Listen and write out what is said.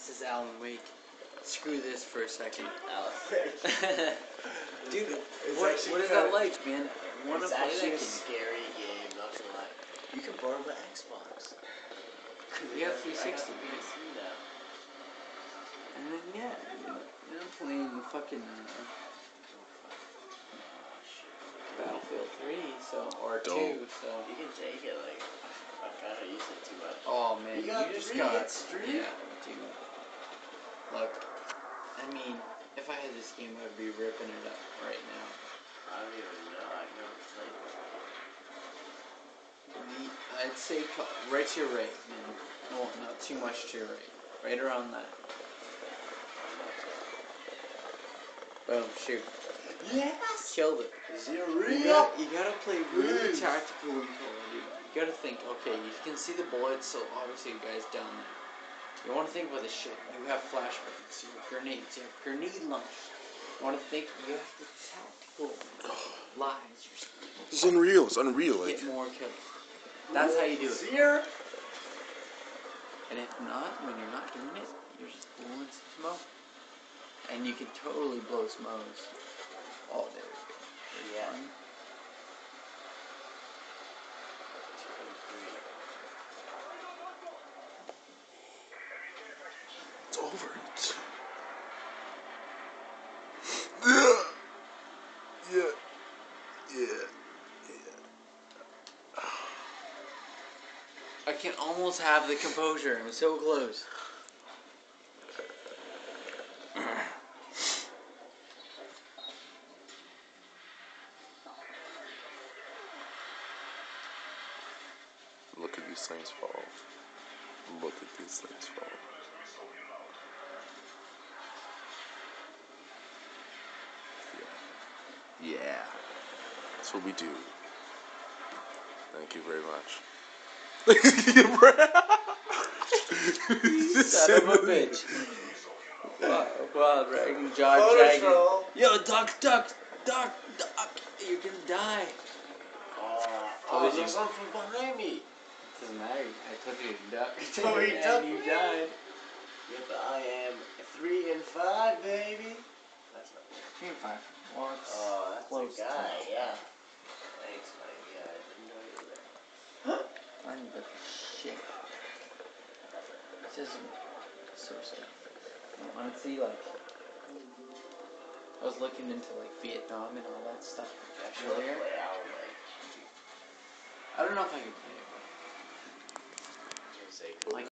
This is Alan Wake. Screw this for a second. Alan Wake. Dude, It's what is that kinda- like, man? I wanna It's play actually that a game. scary game, not gonna lie. You can borrow my Xbox. You have 360. I got PC now. And then yeah, I'm playing fucking Battlefield 3, or 2, so. You can take it, like, I'm trying to use it too much. Oh man, You got just 3 got hits, Drew? Yeah, dude. Look, I mean, if I had this game, I'd be ripping it up right now. I don't even know. I've never played it. I'd say right to your right, man. No, not too much to your right. Right around that. Boom, shoot. Yes! Killed it. Zero. You gotta play really tactical in Call of Duty. You gotta think, okay, you can see the bullets, so obviously you guys down there. You wanna think about the shit. You have flashbangs, you have grenades, you have grenade launchers. You wanna think, you have the tactical lives. It's unreal. It's unreal. Like, Get more kills. That's how you do it. Zero. And if not, when you're not doing it, you're just blowing some smoke. And you can totally blow smokes. Oh, there we go. Yeah. Fun. it's over. Yeah. I can almost have the composure. I'm so close. Look at these things fall. Look at these things fall. Yeah. That's what we do. Thank you very much. Son of a bitch. Wow, dragging, jaw dragging. Yo, duck. You're gonna die. Oh, there's something behind me. Doesn't matter. I told you to duck. Oh, you ducked and you me. died. Yeah, but I am 3 and 5, baby. That's not. 3 and 5. Well, it's Oh, that's close a guy, to yeah. Thanks, my guy. I didn't know you were there. fun, but shit. It's just so stuff. Honestly, like, I was looking into like Vietnam and all that stuff earlier. I don't know if I can play it. Like,